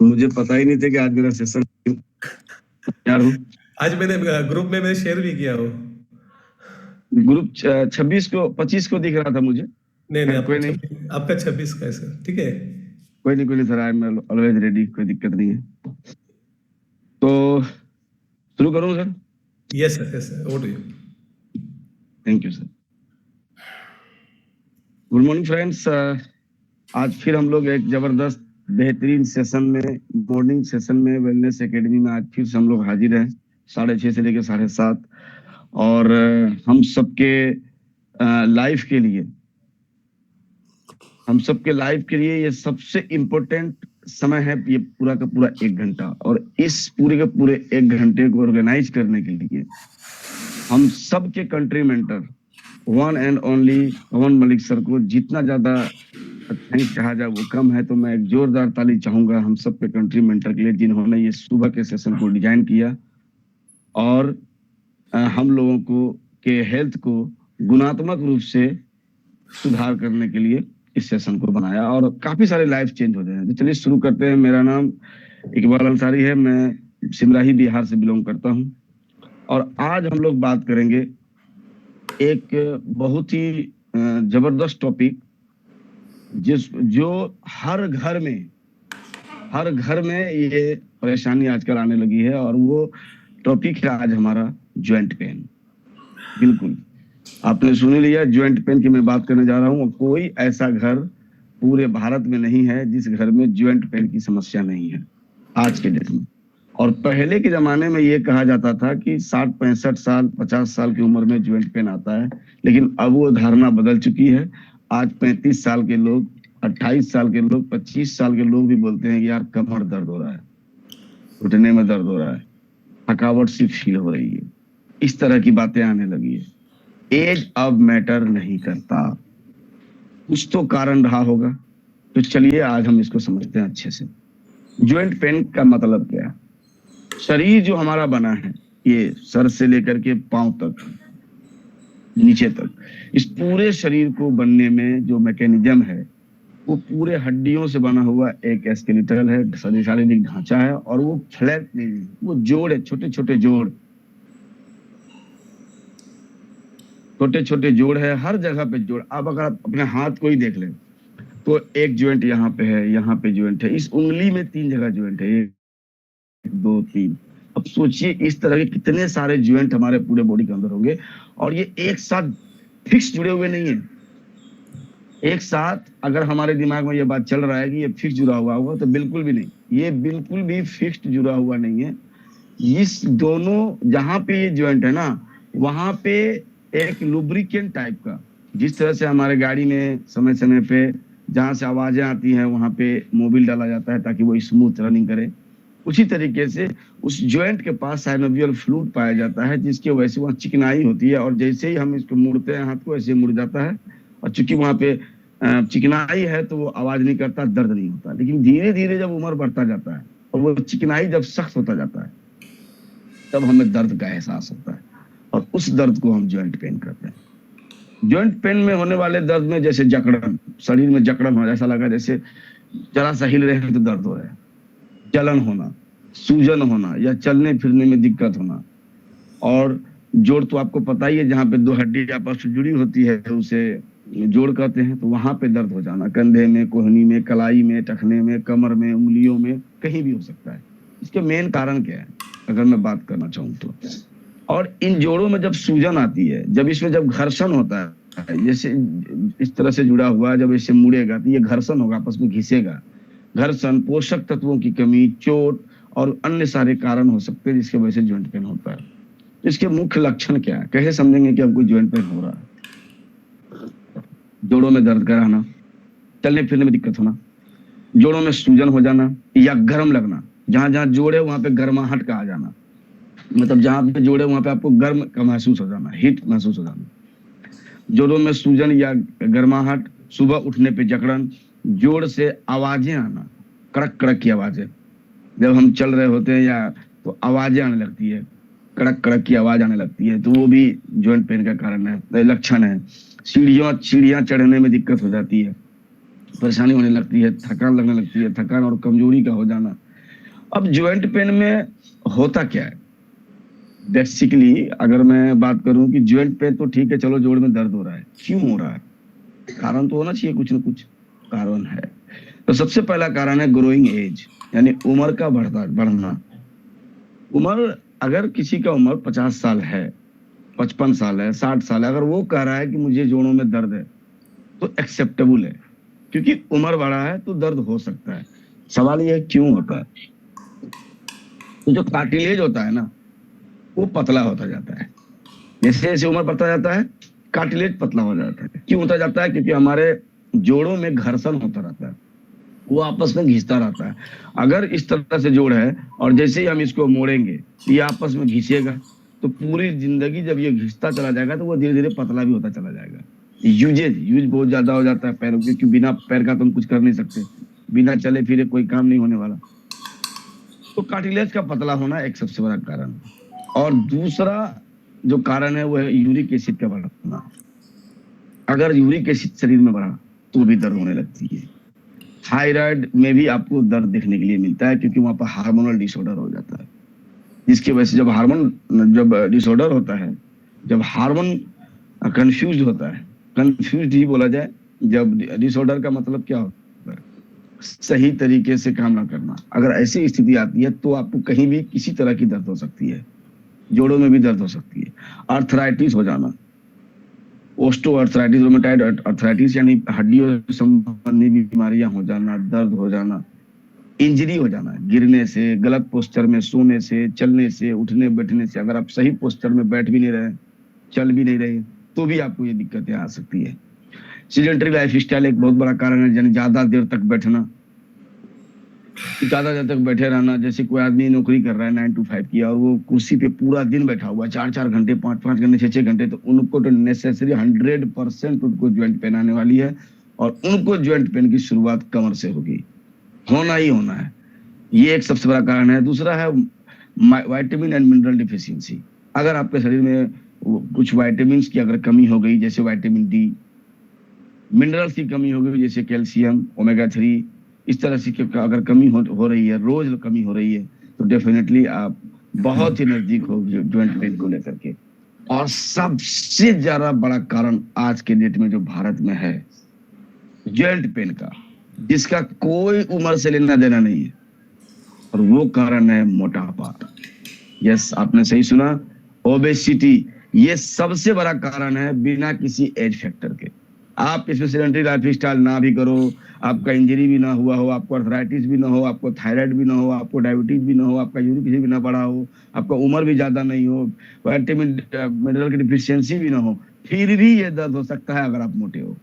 मुझे पता ही नहीं था कि आज मेरा सेशन यार हूँ। आज मैंने ग्रुप में मैं शेयर भी किया हूँ। ग्रुप 26 को 25 को दिख रहा था मुझे। नहीं नहीं, खैर कोई नहीं, आपका 26 का है सर, ठीक है। कोई नहीं sir, I am always ready, कोई दिक्कत नहीं है। तो शुरू करूँ sir? Yes sir, yes sir, over to you. Thank you sir. Good morning friends. आज फिर हम लोग एक जबरदस्त बेहतरीन सेशन में, मॉर्निंग सेशन में, वेलनेस एकेडमी में आज फिर से हम लोग हाजिर हैं, 6:30 से लेकर 7:30। और हम सबके लाइफ के लिए, हम सबके लाइफ के लिए ये सबसे इम्पोर्टेंट समय है, ये पूरा का पूरा 1 घंटा। और इस पूरे के पूरे 1 घंटे को ऑर्गेनाइज करने के लिए हम सबके country mentor one and only Pawan Malik sir को जितना ज्यादा थैंक्स कहा जाए वो कम है। तो मैं एक जोरदार ताली चाहूंगा हम सबके कंट्री मेंटर के लिए, जिन्होंने ये सुबह के सेशन को डिजाइन किया और हम लोगों को के हेल्थ को गुणात्मक रूप से सुधार करने के लिए इस सेशन को बनाया, और काफी सारे लाइफ चेंज होते हैं। तो चलिए शुरू करते हैं। मेरा नाम इकबाल अंसारी है, मैं सिमराही बिहार से बिलोंग करता हूँ। और आज हम लोग बात करेंगे एक बहुत ही जबरदस्त टॉपिक, जो हर घर में ये परेशानी आजकल आने लगी है, और वो टॉपिक है आज हमारा ज्वाइंट पेन। बिल्कुल आपने सुन ही लिया, ज्वाइंट पेन की मैं बात करने जा रहा हूँ। कोई ऐसा घर पूरे भारत में नहीं है जिस घर में ज्वाइंट पेन की समस्या नहीं है आज के डेट में। और पहले के जमाने में ये कहा जाता था कि 60-65 साल 50 साल की उम्र में ज्वाइंट पेन आता है, लेकिन अब वो धारणा बदल चुकी है। आज 35 साल के लोग, 28 साल के लोग, 25 साल के लोग भी बोलते हैं कि यार कमर दर्द हो रहा है, घुटने में दर्द हो रहा है, थकावट सी फील हो रही है। इस तरह की बातें आने लगी है। एज अब मैटर नहीं करता, कुछ तो कारण रहा होगा। तो चलिए आज हम इसको समझते हैं अच्छे से। ज्वाइंट पेन का मतलब क्या है? शरीर जो हमारा बना है, ये सर से लेकर के पांव तक, नीचे तक, इस पूरे शरीर को बनने में जो मैकेनिज्म है वो पूरे हड्डियों से बना हुआ एक स्केलेटल है, शारीरिक ढांचा है। और वो फ्लैट नहीं, वो जोड़ है, छोटे छोटे जोड़, छोटे छोटे जोड़ है, हर जगह पे जोड़। अब अगर आप अपने हाथ को ही देख लें तो एक ज्वाइंट यहाँ पे है, यहाँ पे ज्वाइंट है, इस उंगली में 3 जगह ज्वाइंट है, 1 2 3। अब सोचिए इस तरह के कितने सारे ज्वाइंट हमारे पूरे बॉडी के अंदर होंगे, और ये एक साथ फिक्स जुड़े हुए नहीं है। एक साथ अगर हमारे दिमाग में ये बात चल रहा है कि ये फिक्स जुड़ा हुआ होगा, तो बिल्कुल भी नहीं, ये बिल्कुल भी फिक्स्ड जुड़ा हुआ नहीं है। इस दोनों, जहां पे ये ज्वाइंट है ना, वहां पे एक लुब्रिकेंट टाइप का, जिस तरह से हमारे गाड़ी में समय समय पे जहां से आवाजें आती हैं वहां पे मोबिल डाला जाता है ताकि वो स्मूथ रनिंग करे, उसी तरीके से उस ज्वाइंट के पास साइनोवियल फ्लूइड पाया जाता है, जिसकी वजह से वहाँ चिकनाई होती है। और जैसे ही हम इसको मुड़ते हैं हाथ को, ऐसे मुड़ जाता है। और चूंकि वहां पे चिकनाई है तो वो आवाज नहीं करता, दर्द नहीं होता। लेकिन धीरे धीरे जब उम्र बढ़ता जाता है और वो चिकनाई जब सख्त होता जाता है, तब हमें दर्द का एहसास होता है, और उस दर्द को हम ज्वाइंट पेन कहते हैं। ज्वाइंट पेन में होने वाले दर्द में जैसे जकड़न, शरीर में जकड़न हो, ऐसा लगा जैसे जरा सा हिल रहे हैं तो दर्द हो रहा है, जलन होना, सूजन होना, या चलने फिरने में दिक्कत होना। और जोड़ तो आपको पता ही है, जहाँ पे 2 हड्डी आपस में जुड़ी होती है उसे जोड़ कहते हैं। तो वहां पे दर्द हो जाना, कंधे में, कोहनी में, कलाई में, टखने में, कमर में, उंगलियों में, कहीं भी हो सकता है। इसके मेन कारण क्या है अगर मैं बात करना चाहूँ तो? और इन जोड़ों में जब सूजन आती है, जब इसमें जब घर्षण होता है, जैसे इस तरह से जुड़ा हुआ है, जब इसे मुड़ेगा तो ये घर्षण होगा, आपस में घिसेगा। घर्षण, पोषक तत्वों की कमी, चोट और अन्य सारे कारण हो सकते हैं जिसकी वजह से ज्वाइंट पेन होता है। तो इसके मुख्य लक्षण क्या है, कैसे समझेंगे कि आपको ज्वाइंट पेन हो रहा है? जोड़ों में दर्द कराना, चलने फिरने में दिक्कत होना, जोड़ों में सूजन हो जाना या गर्म लगना, जहां जहां जोड़ है वहां पे गर्माहट का आ जाना, मतलब जहां पे जोड़े वहां पे आपको गर्म का महसूस हो जाना, हीट महसूस हो जाना। जोड़ों में सूजन या गर्माहट, सुबह उठने पे जकड़न, जोड़ से आवाजें आना, कड़क कड़क की आवाजें, जब हम चल रहे होते हैं या तो आवाजें आने लगती है, कड़क कड़क की आवाज आने लगती है, तो वो भी ज्वाइंट पेन का कारण है, लक्षण है। सीढ़ियां चढ़ने में दिक्कत हो जाती है, परेशानी होने लगती है, थकान लगने लगती है, थकान और कमजोरी का हो जाना, अब ज्वाइंट पेन में होता क्या है? बेसिकली अगर मैं बात करूं कि ज्वाइंट पेन तो ठीक है, चलो जोड़ में दर्द हो रहा है, क्यों हो रहा है? कारण तो होना चाहिए, कुछ ना कुछ कारण है। तो सबसे पहला कारण है ग्रोइंग एज, यानी उम्र का बढ़ना। उम्र, अगर किसी का उम्र 50 साल है, 55 साल है, 60 साल है, अगर वो कह रहा है कि मुझे जोड़ों में दर्द है, तो एक्सेप्टेबल है, क्योंकि उम्र बढ़ा है तो दर्द हो सकता है। सवाल ये है क्यों होता है? तो जो कार्टिलेज होता है ना, वो पतला होता जाता है। जैसे जैसे उम्र बढ़ता जाता है, कार्टिलेज पतला हो जाता है। क्यों होता जाता है? क्योंकि हमारे जोड़ों में घर्षण होता रहता है, वो आपस में घिसता रहता है। अगर इस तरह से जोड़ है और जैसे ही हम इसको मोड़ेंगे, ये आपस में घिसेगा, तो पूरी जिंदगी जब ये घिसता चला जाएगा तो वो धीरे धीरे पतला भी होता चला जाएगा। यूज बहुत ज्यादा हो जाता है पैरों के, क्योंकि बिना पैर का तो हम कुछ कर नहीं सकते, बिना चले फिरे कोई काम नहीं होने वाला। तो कार्टिलेज का पतला होना एक सबसे बड़ा कारण है। और दूसरा जो कारण है वो है यूरिक एसिड का बढ़ना। अगर यूरिक एसिड शरीर में बढ़ा तो भी दर्द होने लगती है। थायराइड में भी आपको दर्द देखने के लिए मिलता है, क्योंकि वहां पर हार्मोनल डिसऑर्डर हो जाता है, जिसकी वजह से जब डिसऑर्डर होता है, जब हार्मोन कंफ्यूज होता है, कंफ्यूज ही बोला जाए, जब डिसऑर्डर का मतलब क्या होता है? सही तरीके से काम ना करना। अगर ऐसी स्थिति आती है तो आपको कहीं भी किसी तरह की दर्द हो सकती है, जोड़ों में भी दर्द हो सकती है। आर्थराइटिस हो जाना, ओस्टोआर्थराइटिस, रोमेटाइड आर्थराइटिस, यानी हड्डियों संबंधी बीमारियां हो जाना, दर्द हो जाना, इंजरी हो जाना, गिरने से, गलत पोस्चर में सोने से, चलने से, उठने बैठने से। अगर आप सही पोस्चर में बैठ भी नहीं रहे, चल भी नहीं रहे, तो भी आपको ये दिक्कतें आ सकती है। सीडेंटरी लाइफ स्टाइल एक बहुत बड़ा कारण है, यानी ज्यादा देर तक बैठना, ज्यादा देर तक बैठे रहना। जैसे कोई आदमी नौकरी कर रहा है 9 to 5 की, और वो कुर्सी पे पूरा दिन बैठा हुआ, 4 4 घंटे, 5 5 घंटे, 6 6 घंटे, तो उनको तो नेसेसरी 100% उनको ज्वाइंट पेन आने वाली है। और उनको ज्वाइंट पेन की शुरुआत कमर से होगी, होना ही होना है। ये एक सबसे बड़ा कारण है। दूसरा है विटामिन एंड मिनरल डिफिशियंसी। अगर आपके शरीर में कुछ विटामिन की अगर कमी हो गई, जैसे विटामिन डी, मिनरल्स की कमी हो गई जैसे कैल्शियम, ओमेगा 3, इस तरह से अगर कमी हो रही है, रोज कमी हो रही है, तो डेफिनेटली आप बहुत ही नजदीक हो ज्वाइंट पेन को लेकर के। और सबसे ज्यादा बड़ा कारण आज के डेट में जो भारत में है ज्वाइंट पेन का, जिसका कोई उम्र से लेना देना नहीं है, और वो कारण है मोटापा। यस, आपने सही सुना, ओबेसिटी। ये सबसे बड़ा कारण है बिना किसी एज फैक्टर के। आप इसमें सेडेंटरी लाइफ स्टाइल ना भी करो, आपका इंजरी भी ना हुआ हो, आपको अर्थराइटिस भी ना हो, आपको थायराइड भी ना हो, आपको डायबिटीज भी ना हो, आपका यूरिक एसिड भी ना बढ़ा हो, आपका उम्र भी ज्यादा नहीं हो, विटामिन मिनरल की डिफिशियंसी भी ना हो, फिर भी ये दर्द हो सकता है अगर आप मोटे हो।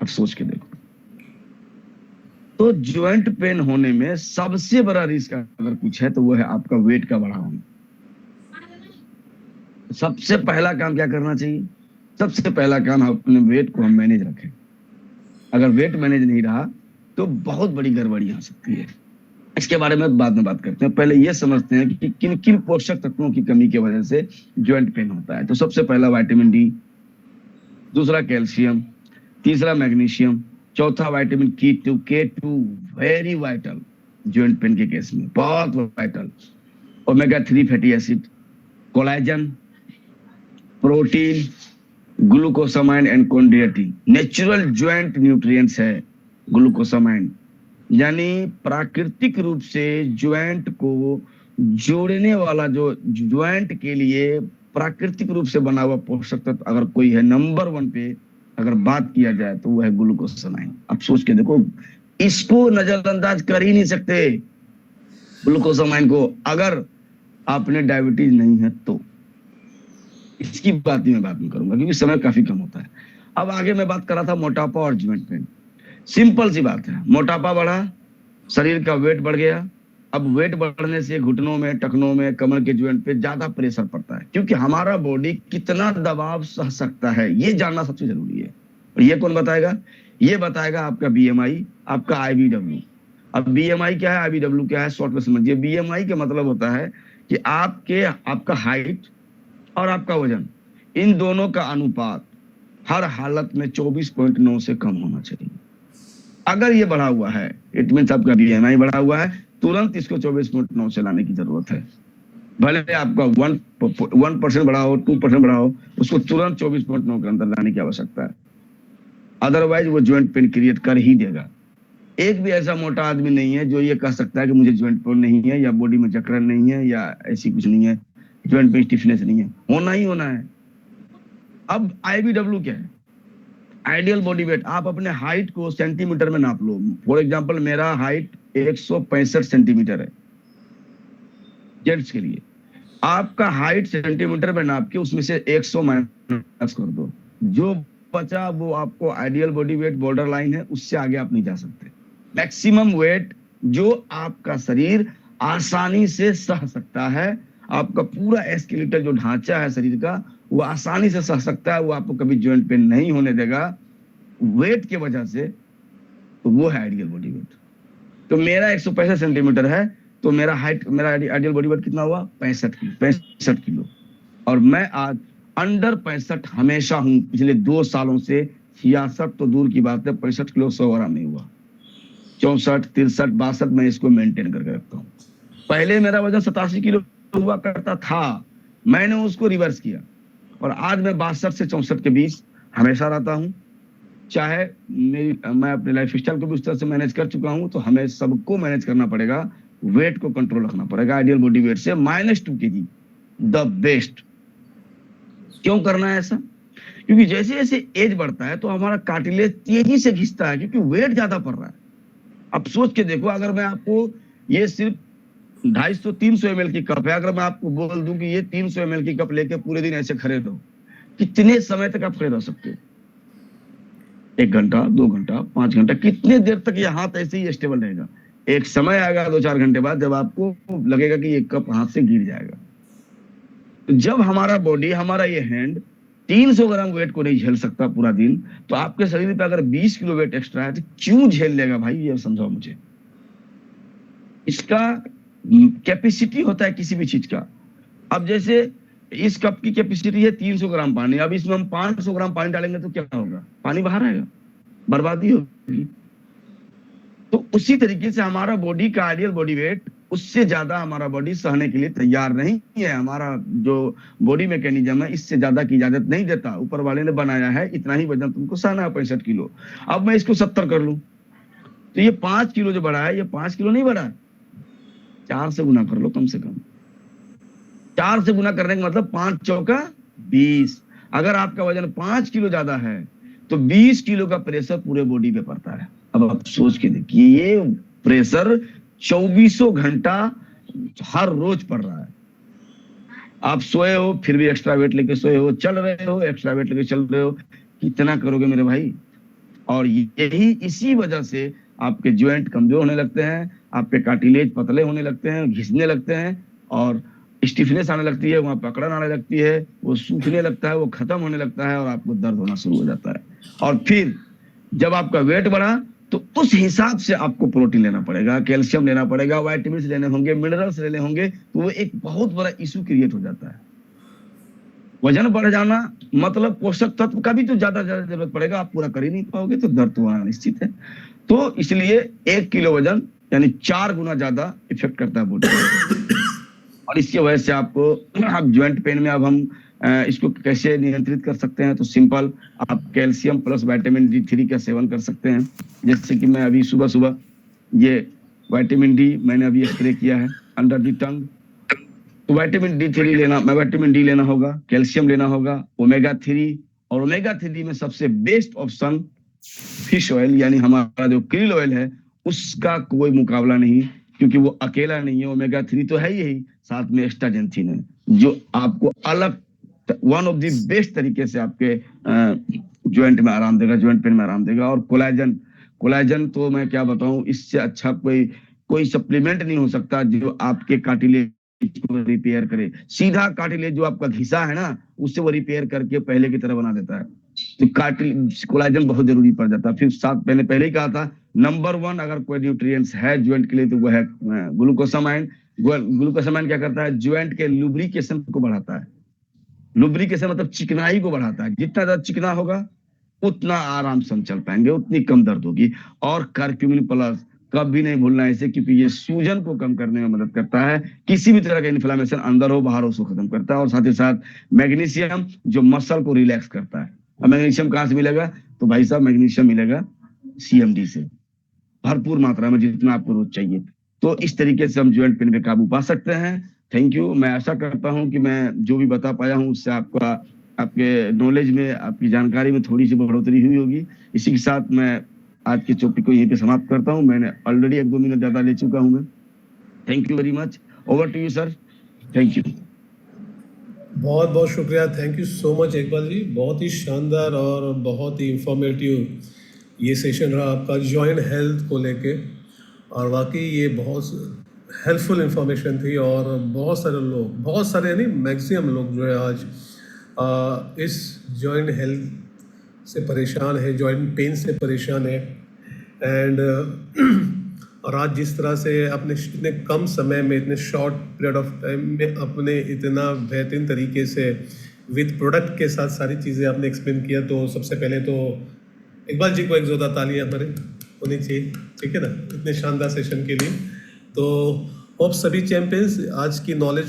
अब सोच के देखो। तो ज्वाइंट पेन होने में सबसे बड़ा रिस्क अगर कुछ है तो वो है आपका वेट का बढ़ा होना। सबसे पहला काम क्या करना चाहिए? सबसे पहला काम अपने वेट को हम मैनेज रखें। अगर वेट मैनेज नहीं रहा तो बहुत बड़ी गड़बड़ी आ सकती है। इसके बारे में बाद में बात करते हैं, पहले ये समझते हैं कि किन किन पोषक तत्वों की कमी की वजह से ज्वाइंट पेन होता है। तो सबसे पहला विटामिन डी, दूसरा कैल्शियम, तीसरा मैग्नीशियम, चौथा vitamin K two, very vital joint pain के केस में, बहुत vital. Omega 3 fatty acid, collagen, protein, glucosamine and chondroitin, natural joint nutrients है ग्लूकोसामाइन, यानी प्राकृतिक रूप से ज्वाइंट को जोड़ने वाला, जो ज्वाइंट के लिए प्राकृतिक रूप से बना हुआ पोषक तत्व अगर कोई है नंबर 1 पे अगर बात किया जाए तो वो है ग्लूकोसामाइन। अब सोच के देखो, इसको नजरअंदाज कर ही नहीं सकते ग्लूकोसामाइन को, अगर आपने डायबिटीज नहीं है तो। इसकी बात ही मैं बात नहीं करूंगा क्योंकि समय काफी कम होता है। अब आगे मैं बात कर रहा था मोटापा और ज्वाइंट पेन। सिंपल सी बात है, मोटापा बढ़ा, शरीर का वेट बढ़ गया। अब वेट बढ़ने से घुटनों में, टखनों में, कमर के ज्वाइंट पे ज्यादा प्रेशर पड़ता है, क्योंकि हमारा बॉडी कितना दबाव सह सकता है ये जानना सबसे जरूरी है। और ये कौन बताएगा? ये बताएगा आपका बीएमआई, आपका आईबीडब्ल्यू। अब बीएमआई क्या है, आईबीडब्ल्यू क्या है, शॉर्ट में समझिए। बीएमआई का मतलब होता है कि आपका हाइट और आपका वजन, इन दोनों का अनुपात हर हालत में 24.9 से कम होना चाहिए। अगर ये बढ़ा हुआ है, इट मीन्स आपका बीएमआई बढ़ा हुआ है, तुरंत इसको 24.9 से लाने की जरूरत है। भले आपका 1% बढ़ा हो, 2% बढ़ा हो, उसको तुरंत 24.9 के अंदर लाने की आवश्यकता है। अदरवाइज वो ज्वाइंट पेन क्रिएट कर ही देगा। एक भी ऐसा मोटा आदमी नहीं है जो ये कह सकता है कि मुझे ज्वाइंट पेन नहीं है, या बॉडी में जकड़न नहीं है, या ऐसी कुछ नहीं है, ज्वाइंट में स्टिफनेस नहीं है। होना ही होना है। अब आईबीडब्ल्यू क्या है? Ideal body weight. आप अपने हाइट को सेंटीमीटर में नाप लो। फॉर एग्जांपल मेरा हाइट 165 सेंटीमीटर है जेंट्स के लिए। आपका हाइट सेंटीमीटर में नाप के उसमें से 100 माइनस कर दो, जो बचा वो आपको ideal body weight border line है, उससे आगे आप नहीं जा सकते। मैक्सिमम वेट जो आपका शरीर आसानी से सह सकता है, आपका पूरा एस्केलेटल जो ढांचा है शरीर का, वो आसानी से सह सकता है, वो आपको कभी ज्वाइंट पेन नहीं होने देगा वेट के वजह से, तो वो है आइडियल बॉडी वेट। तो मेरा 165 सेंटीमीटर है, तो मेरा आइडियल बॉडी वेट कितना हुआ? 65 किलो। और मैं आज अंडर 65 हमेशा हूं पिछले 2 सालों से। 66 तो दूर की बात है, 65 किलो 100 ग्राम में हुआ। 64, 63, 62 मैं इसको मेंटेन करके रखता हूँ। पहले मेरा वजन 87 किलो हुआ करता था, मैंने उसको रिवर्स किया और आज मैं 62 से 64 के बीच हमेशा रहता हूँ। चाहे मैं अपने लाइफ स्टाइल को भी उस तरह से मैनेज कर चुका हूँ, तो हमें सबको मैनेज करना पड़ेगा, वेट को कंट्रोल रखना पड़ेगा। आइडियल बॉडी वेट से -2 kg द बेस्ट। क्यों करना है ऐसा? क्योंकि जैसे जैसे एज बढ़ता है तो हमारा कार्टिलेज तेजी से घिसता है, क्योंकि वेट ज्यादा पड़ रहा है। अब सोच के देखो, अगर मैं आपको ये सिर्फ 250-300 ml की कप है, अगर मैं आपको बोल दूं कि ये 300 ml की कप लेके पूरे दिन ऐसे खड़े रहो, कितने समय तक आप खड़े रह सकते हो? 1 घंटा, 2 घंटा, 5 घंटा, कितने देर तक ये हाथ ऐसे ही स्टेबल रहेगा? एक समय आएगा 2-4 घंटे बाद जब आपको लगेगा कि ये कप हाथ से गिर जाएगा। तो जब हमारा बॉडी, हमारा ये हैंड 300 ग्राम वेट को नहीं झेल सकता पूरा दिन, तो आपके शरीर पे अगर 20 किलो वेट एक्स्ट्रा है तो क्यों झेल लेगा भाई? ये समझाओ मुझे। इसका कैपेसिटी होता है किसी भी चीज का। अब जैसे इस कप की कैपेसिटी है 300 ग्राम पानी, अब इसमें हम 500 ग्राम पानी डालेंगे तो क्या होगा? पानी बाहर आएगा, बर्बादी होगी। तो उसी तरीके से हमारा बॉडी का आइडियल बॉडी वेट, उससे ज्यादा हमारा बॉडी सहने के लिए तैयार नहीं है। हमारा जो बॉडी मैकेनिज्म है, इससे ज्यादा की इजाजत नहीं देता। ऊपर वाले ने बनाया है इतना ही वजन तुमको सहना है, 65 किलो। अब मैं इसको 70 कर लूं तो ये 5 किलो जो बढ़ा है, ये 5 किलो नहीं बढ़ा, 4 से गुना कर लो कम से कम। 4 से गुना करने का मतलब 5 चौका 20। अगर आपका वजन 5 किलो ज्यादा है तो 20 किलो का प्रेशर पूरे बॉडी पे पड़ता है। अब आप सोच के देखिए, ये प्रेशर 24 घंटा हर रोज पड़ रहा है। आप सोए हो फिर भी एक्स्ट्रा वेट लेके सोए हो, चल रहे हो एक्स्ट्रा वेट लेके चल रहे हो, कितना करोगे मेरे भाई? और यही इसी वजह से आपके ज्वाइंट कमजोर होने लगते हैं, आपके कार्टिलेज पतले होने लगते हैं, घिसने लगते हैं, और स्टिफनेस आने लगती है, वहां पकड़न आने लगती है, वो सूखने लगता है, वो खत्म होने लगता है, और आपको दर्द होना शुरू हो जाता है। और फिर जब आपका वेट बढ़ा तो उस हिसाब से आपको प्रोटीन लेना पड़ेगा, कैल्शियम लेना पड़ेगा, वाइटामिन लेने होंगे, मिनरल्स लेने होंगे, तो वो एक बहुत बड़ा इशू क्रिएट हो जाता है। वजन बढ़ जाना मतलब पोषक तत्व का भी तो ज्यादा जरूरत पड़ेगा, आप पूरा कर ही नहीं पाओगे, तो दर्द तो आना निश्चित है। तो इसलिए 1 किलो वजन यानी 4 गुना ज्यादा इफेक्ट करता है बॉडी। और इसकी वजह से आपको अब ज्वाइंट पेन में अब हम इसको कैसे नियंत्रित कर सकते हैं? तो सिंपल, आप कैल्शियम प्लस विटामिन D3 का सेवन कर सकते हैं। जैसे कि मैं अभी सुबह सुबह ये विटामिन डी मैंने अभी स्प्रे किया है अंडर द टंग। तो विटामिन डी लेना होगा, कैल्शियम लेना होगा, ओमेगा 3, और ओमेगा 3 में सबसे बेस्ट ऑप्शन फिश ऑयल यानी हमारा जो क्रिल ऑयल है, उसका कोई मुकाबला नहीं, क्योंकि वो अकेला नहीं है, ओमेगा 3 तो है ही, साथ में एस्टाजेंथिन है, जो आपको अलग वन ऑफ द बेस्ट तरीके से आपके ज्वाइंट में आराम देगा, ज्वाइंट पेन में आराम देगा। और कोलाजन तो मैं क्या बताऊं, इससे अच्छा कोई सप्लीमेंट नहीं हो सकता जो आपके कार्टिलेज को रिपेयर करे। सीधा कार्टिलेज जो आपका घिसा है ना, उससे वो रिपेयर करके पहले की तरह बना देता है। तो कोलाजन बहुत जरूरी पड़ जाता है। फिर साथ पहले ही कहा था, नंबर 1 अगर कोई न्यूट्रिएंट्स है ज्वाइंट के लिए तो वो है ग्लूकोसामाइन। ग्लूकोसामाइन क्या करता है? ज्वाइंट के लुब्रिकेशन को बढ़ाता है। लुब्रिकेशन मतलब चिकनाई को बढ़ाता है। जितना ज्यादा चिकना होगा उतना आराम से हम चल पाएंगे, उतनी कम दर्द होगी। और करक्यूमिन प्लस, कभी नहीं भूलना है इसे, क्योंकि ये सूजन को कम करने में मदद करता है। किसी भी तरह का इन्फ्लेमेशन अंदर हो बाहर हो उसको खत्म करता है। और साथ ही साथ मैग्नीशियम जो मसल को रिलैक्स करता है। अब मैग्नीशियम कहाँ से मिलेगा? तो भाई साहब मैग्नीशियम मिलेगा CMD से, भरपूर मात्रा में, जितना आपको रोज चाहिए। तो इस तरीके से हम ज्वाइंट पेन पे काबू पा सकते हैं। Thank you. मैं आशा करता हूं कि मैं जो भी बता पाया हूं उससे आपका, आपके नॉलेज में, आपकी जानकारी में थोड़ी सी बढ़ोतरी हुई होगी। इसी के साथ मैं आज के टॉपिक को यहीं पे समाप्त करता हूं। मैंने ऑलरेडी 1-2 मिनट ज्यादा ले चुका हूं मैं। Thank you very much. Over to you sir. Thank you. बहुत बहुत शुक्रिया, thank you so much Iqbal ji. बहुत ही शानदार और बहुत ही इंफॉर्मेटिव ये सेशन रहा आपका जॉइंट हेल्थ को लेके। और वाकई ये बहुत हेल्पफुल इंफॉर्मेशन थी। और बहुत सारे नहीं, मैक्सिमम लोग जो है आज इस जॉइंट हेल्थ से परेशान है, जॉइंट पेन से परेशान है। एंड और आज जिस तरह से अपने इतने कम समय में, इतने शॉर्ट पीरियड ऑफ टाइम में अपने इतना बेहतरीन तरीके से विद प्रोडक्ट के साथ सारी चीज़ें आपने एक्सप्लेन किया, तो सबसे पहले तो इकबाल जी को एक जोरदार तालियां हमारे होनी चाहिए, ठीक है ना, इतने शानदार सेशन के लिए। तो होप सभी चैंपियंस आज की नॉलेज